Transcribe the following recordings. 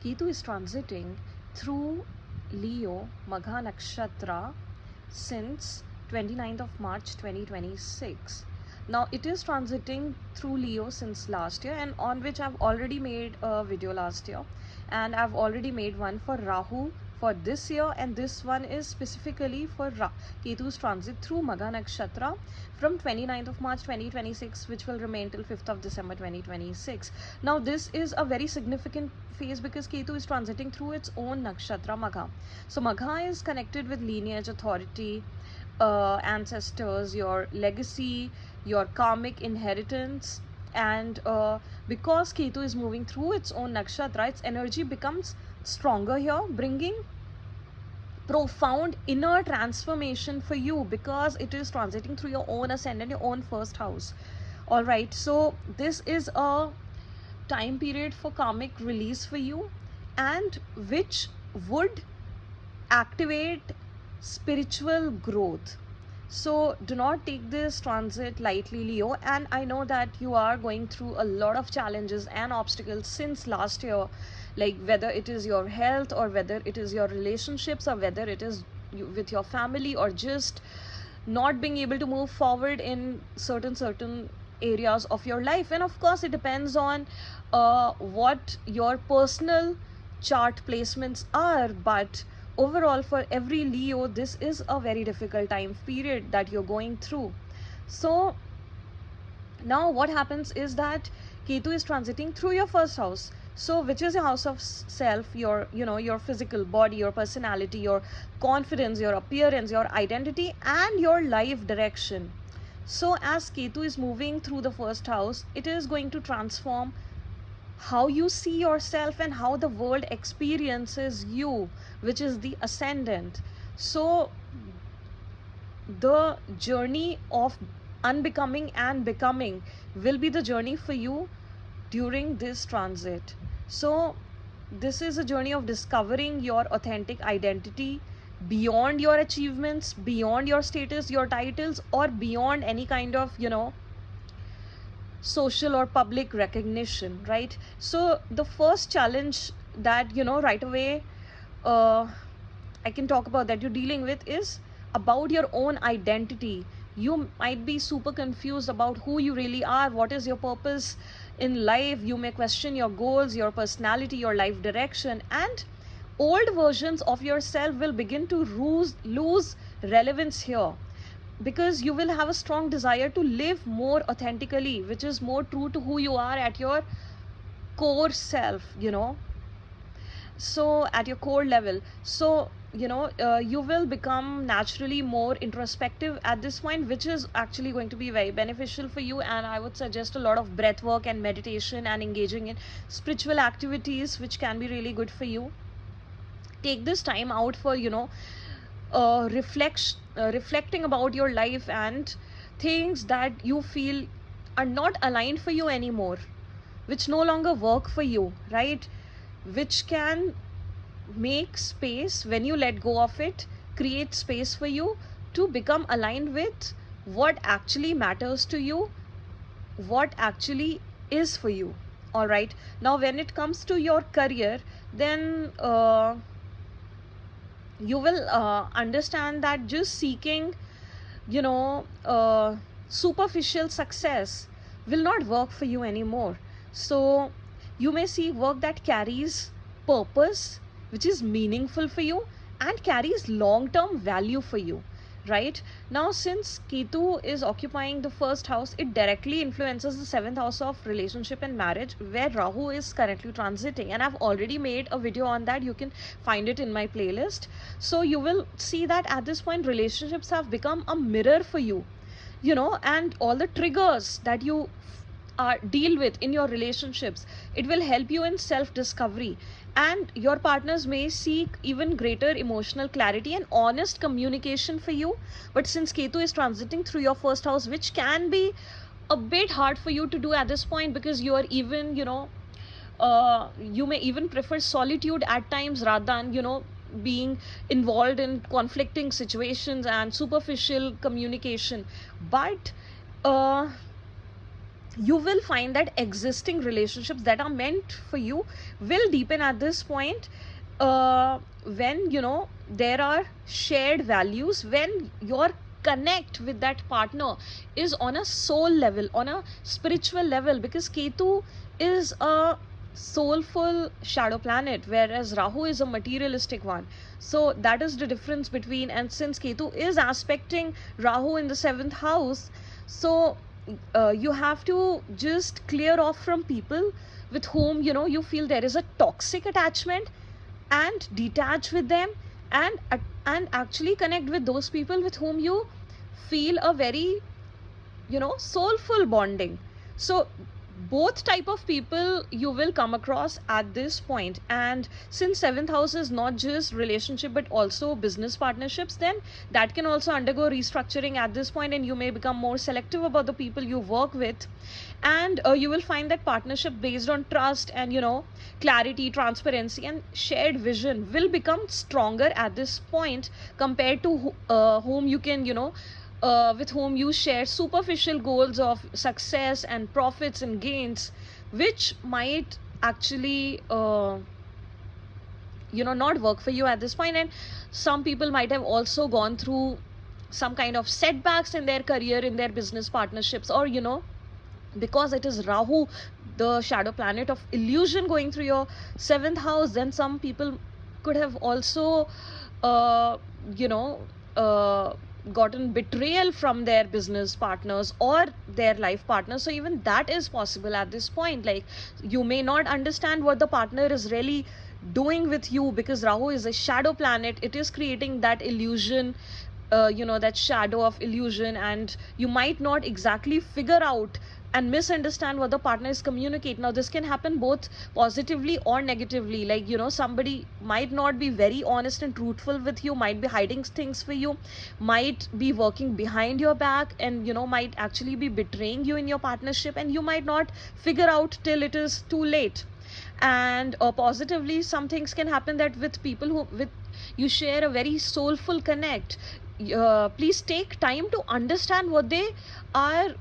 Ketu is transiting through Leo Magha Nakshatra since 29th of March 2026. Now it is transiting through Leo since last year, and on which I've already made a video last year, and I've already made one for Rahu for this year, and this one is specifically for Ketu's transit through Magha Nakshatra from 29th of March 2026, which will remain till 5th of December 2026. Now this is a very significant phase because Ketu is transiting through its own nakshatra Magha. So Magha is connected with lineage, authority, ancestors, your legacy, your karmic inheritance, and because Ketu is moving through its own nakshatra, its energy becomes stronger here, bringing profound inner transformation for you because it is transiting through your own ascendant, your own first house. All right, so this is a time period for karmic release for you, and which would activate spiritual growth. So do not take this transit lightly, Leo, and I know that you are going through a lot of challenges and obstacles since last year, like whether it is your health or whether it is your relationships or whether it is with your family or just not being able to move forward in certain areas of your life. And of course it depends on what your personal chart placements are, but overall for every Leo this is a very difficult time period that you're going through. So now what happens is that Ketu is transiting through your first house, so which is your house of self, your your physical body, your personality, your confidence, your appearance, your identity, and your life direction. So as Ketu is moving through the first house, it is going to transform how you see yourself and how the world experiences you, which is the ascendant. So the journey of unbecoming and becoming will be the journey for you during this transit. So this is a journey of discovering your authentic identity beyond your achievements, beyond your status, your titles, or beyond any kind of social or public recognition, right? So the first challenge that right away I can talk about that you're dealing with is about your own identity. You might be super confused about who you really are, what is your purpose in life. You may question your goals, your personality, your life direction, and old versions of yourself will begin to lose relevance here, because you will have a strong desire to live more authentically, which is more true to who you are at your core self, so at your core level. So you will become naturally more introspective at this point, which is actually going to be very beneficial for you. And I would suggest a lot of breath work and meditation and engaging in spiritual activities, which can be really good for you. Take this time out for reflecting about your life and things that you feel are not aligned for you anymore, which no longer work for you, right? Which can make space when you let go of it, create space for you to become aligned with what actually matters to you, what actually is for you. All right, now when it comes to your career, then you will understand that just seeking superficial success will not work for you anymore. So you may see work that carries purpose, which is meaningful for you and carries long term value for you. Right now, since Ketu is occupying the first house, it directly influences the seventh house of relationship and marriage, where Rahu is currently transiting, and I've already made a video on that. You can find it in my playlist. So you will see that at this point relationships have become a mirror for you, and all the triggers that you deal with in your relationships, it will help you in self discovery, and your partners may seek even greater emotional clarity and honest communication for you. But since Ketu is transiting through your first house, which can be a bit hard for you to do at this point, because you are even you may even prefer solitude at times rather than being involved in conflicting situations and superficial communication. But you will find that existing relationships that are meant for you will deepen at this point, when there are shared values, when your connect with that partner is on a soul level, on a spiritual level, because Ketu is a soulful shadow planet, whereas Rahu is a materialistic one. So that is the difference between, and since Ketu is aspecting Rahu in the 7th house, so you have to just clear off from people with whom you feel there is a toxic attachment, and detach with them, and actually connect with those people with whom you feel a very soulful bonding. So both type of people you will come across at this point. And since 7th house is not just relationship but also business partnerships, then that can also undergo restructuring at this point, and you may become more selective about the people you work with. And you will find that partnership based on trust and clarity, transparency, and shared vision will become stronger at this point, compared to whom you can with whom you share superficial goals of success and profits and gains, which might actually not work for you at this point. And some people might have also gone through some kind of setbacks in their career, in their business partnerships, or because it is Rahu, the shadow planet of illusion, going through your 7th house, then some people could have also you know gotten betrayal from their business partners or their life partners. So even that is possible at this point. Like, you may not understand what the partner is really doing with you, because Rahu is a shadow planet. It is creating that illusion, that shadow of illusion, and you might not exactly figure out and misunderstand what the partner is communicating. Now this can happen both positively or negatively. Like, somebody might not be very honest and truthful with you, might be hiding things for you, might be working behind your back, and might actually be betraying you in your partnership, and you might not figure out till it is too late. And positively, some things can happen that with people who with you share a very soulful connect. Please take time to understand what they are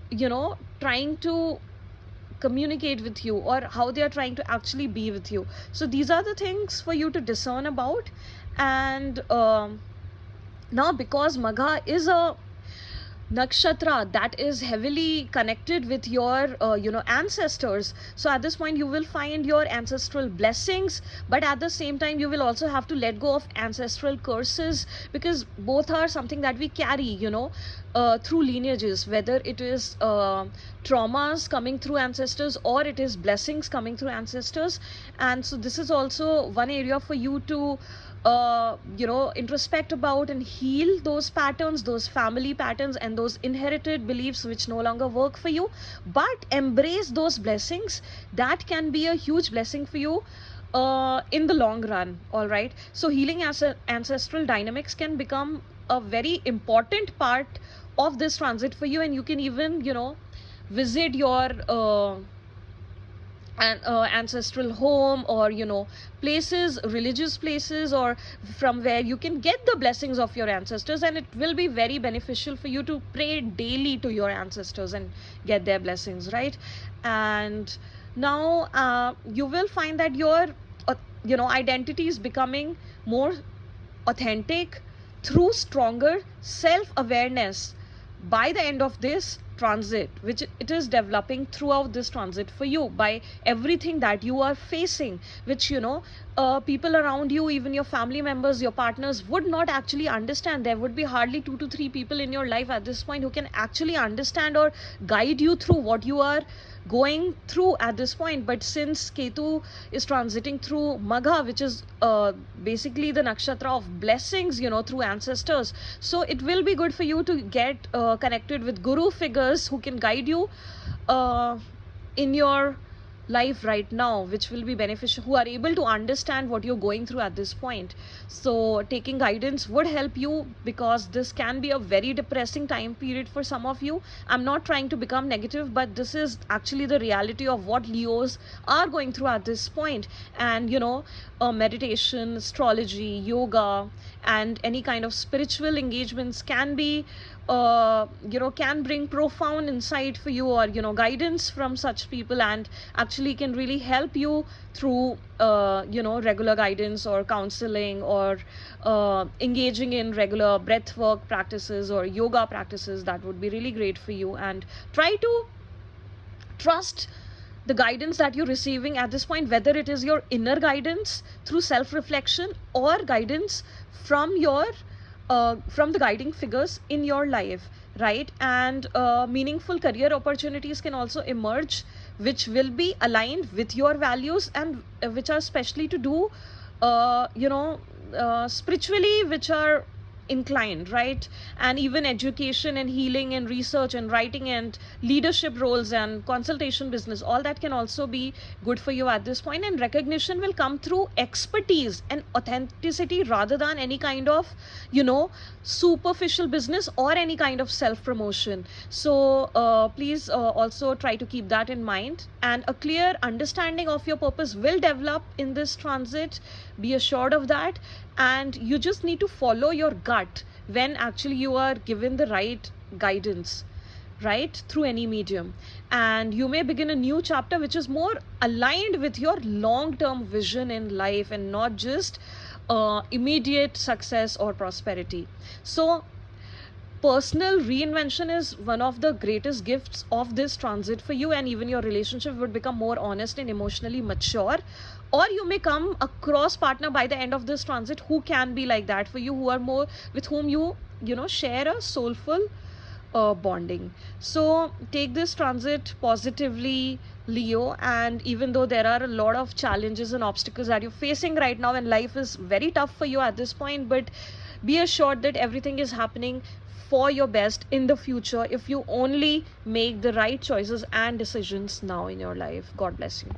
trying to communicate with you, or how they are trying to actually be with you. So these are the things for you to discern about. And now, because Magha is a nakshatra that is heavily connected with your ancestors, so at this point you will find your ancestral blessings, but at the same time you will also have to let go of ancestral curses, because both are something that we carry through lineages, whether it is traumas coming through ancestors or it is blessings coming through ancestors. And so this is also one area for you to introspect about and heal those patterns, those family patterns, and those inherited beliefs which no longer work for you, but embrace those blessings. That can be a huge blessing for you in the long run. All right, so healing as ancestral dynamics can become a very important part of this transit for you, and you can even visit your ancestral home, or places, religious places, or from where you can get the blessings of your ancestors, and it will be very beneficial for you to pray daily to your ancestors and get their blessings, right? And now you will find that your identity is becoming more authentic through stronger self-awareness by the end of this transit, which it is developing throughout this transit for you, by everything that you are facing, which people around you, even your family members, your partners, would not actually understand. There would be hardly 2 to 3 people in your life at this point who can actually understand or guide you through what you are going through at this point. But since Ketu is transiting through Magha, which is basically the nakshatra of blessings through ancestors, so it will be good for you to get connected with guru figures who can guide you in your life right now, which will be beneficial, who are able to understand what you're going through at this point. So taking guidance would help you, because this can be a very depressing time period for some of you. I'm not trying to become negative, but this is actually the reality of what Leos are going through at this point. And meditation, astrology, yoga, and any kind of spiritual engagements can be can bring profound insight for you, or guidance from such people, and actually can really help you through regular guidance or counseling, or engaging in regular breath work practices or yoga practices. That would be really great for you. And try to trust the guidance that you're receiving at this point, whether it is your inner guidance through self-reflection, or guidance from your from the guiding figures in your life, right? And meaningful career opportunities can also emerge, which will be aligned with your values, and which are specially to do spiritually, which are inclined, right? And even education and healing and research and writing and leadership roles and consultation business, all that can also be good for you at this point. And recognition will come through expertise and authenticity, rather than any kind of superficial business or any kind of self promotion. So please also try to keep that in mind, and a clear understanding of your purpose will develop in this transit, be assured of that. And you just need to follow your gut when actually you are given the right guidance, right, through any medium. And you may begin a new chapter which is more aligned with your long term vision in life, and not just immediate success or prosperity. So personal reinvention is one of the greatest gifts of this transit for you, and even your relationship would become more honest and emotionally mature. Or you may come across partner by the end of this transit who can be like that for you, who are more, with whom you share a soulful bonding. So take this transit positively, Leo. And even though there are a lot of challenges and obstacles that you're facing right now, and life is very tough for you at this point, but be assured that everything is happening for your best in the future, if you only make the right choices and decisions now in your life. God bless you.